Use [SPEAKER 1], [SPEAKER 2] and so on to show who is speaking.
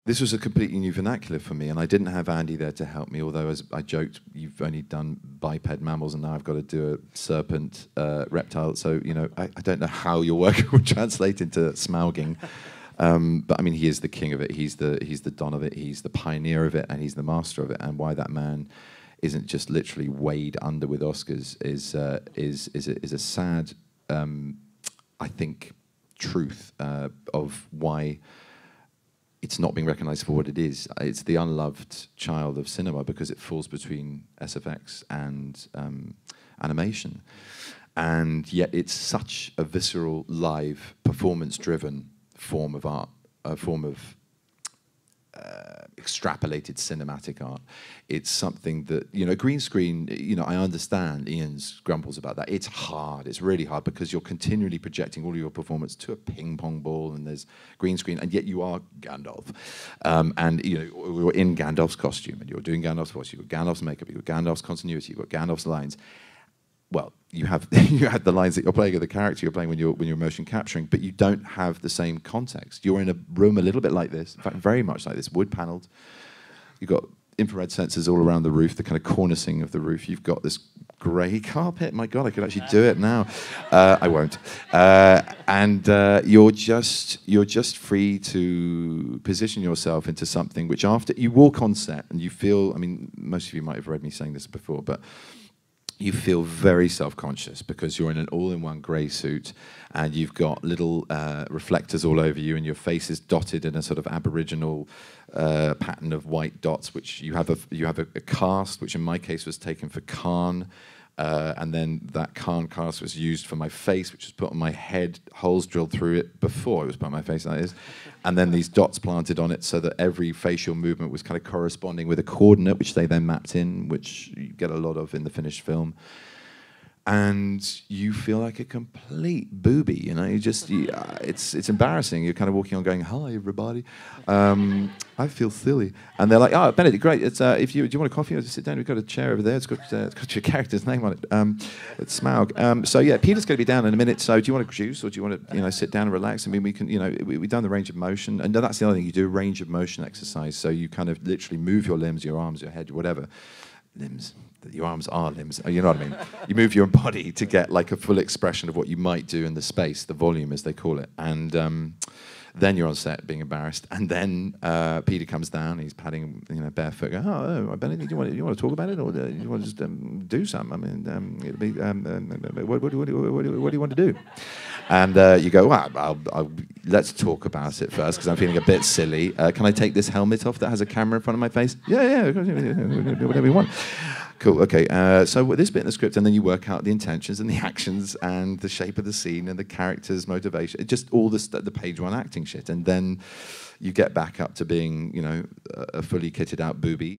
[SPEAKER 1] This was a completely new vernacular for me, and I didn't have Andy there to help me, although, as I joked, you've only done biped mammals, and now I've got to do a serpent reptile, so, you know, I don't know how your work will translate into Smauging. But, I mean, he is the king of it, he's the don of it, he's the pioneer of it, and he's the master of it, and why that man isn't just literally weighed under with Oscars is a sad, I think, truth of why it's not being recognised for what it is. It's the unloved child of cinema because it falls between SFX and animation. And yet it's such a visceral, live, performance-driven form of art, a form of extrapolated cinematic art. It's something that, you know, green screen, you know, I understand Ian's grumbles about that. It's hard, it's really hard because you're continually projecting all of your performance to a ping pong ball and there's green screen, and yet you are Gandalf. And, you know, you're in Gandalf's costume and you're doing Gandalf's voice, you've got Gandalf's makeup, you've got Gandalf's continuity, you've got Gandalf's lines. Well, you have you have the lines that you're playing of the character you're playing when you're motion capturing, but you don't have the same context. You're in a room a little bit like this, in fact, very much like this, wood panelled. You've got infrared sensors all around the roof, the kind of cornicing of the roof. You've got this grey carpet. My God, I could actually do it now. I won't. And you're just free to position yourself into something which, after you walk on set and you feel, I mean, most of you might have read me saying this before, but you feel very self-conscious because you're in an all-in-one grey suit and you've got little reflectors all over you and your face is dotted in a sort of aboriginal pattern of white dots, which you have a cast, which in my case was taken for Khan, and then that Khan cast was used for my face, which was put on my head, holes drilled through it before it was put on my face, that is, and then these dots planted on it so that every facial movement was kind of corresponding with a coordinate, which they then mapped in, which you get a lot of in the finished film. And you feel like a complete booby, you know. It's embarrassing. You're kind of walking on, going, "Hi, everybody. I feel silly." And they're like, "Oh, Benedict, great. It's do you want a coffee? Or just sit down. We've got a chair over there. It's got your character's name on it. It's Smaug. So yeah, Peter's going to be down in a minute. So do you want a juice, or do you want to, you know, sit down and relax? I mean, we can, you know, we've done the range of motion, and that's the other thing. You do a range of motion exercise, so you kind of literally move your limbs, your arms, your head, whatever. Limbs. Your arms are limbs. You know what I mean? You move your body to get like a full expression of what you might do in the space, the volume as they call it. And then you're on set being embarrassed. And then Peter comes down. He's padding, you know, barefoot. Going, "Oh, Benedict, do you want to talk about it, or do you want to just do something? I mean, it'll be, what do you want to do?" And you go, "Well, let's talk about it first because I'm feeling a bit silly. Can I take this helmet off that has a camera in front of my face?" Yeah, whatever you want. Cool, okay, so this bit in the script, and then you work out the intentions and the actions and the shape of the scene and the character's motivation, just all the page one acting shit, and then you get back up to being, you know, a fully kitted out booby.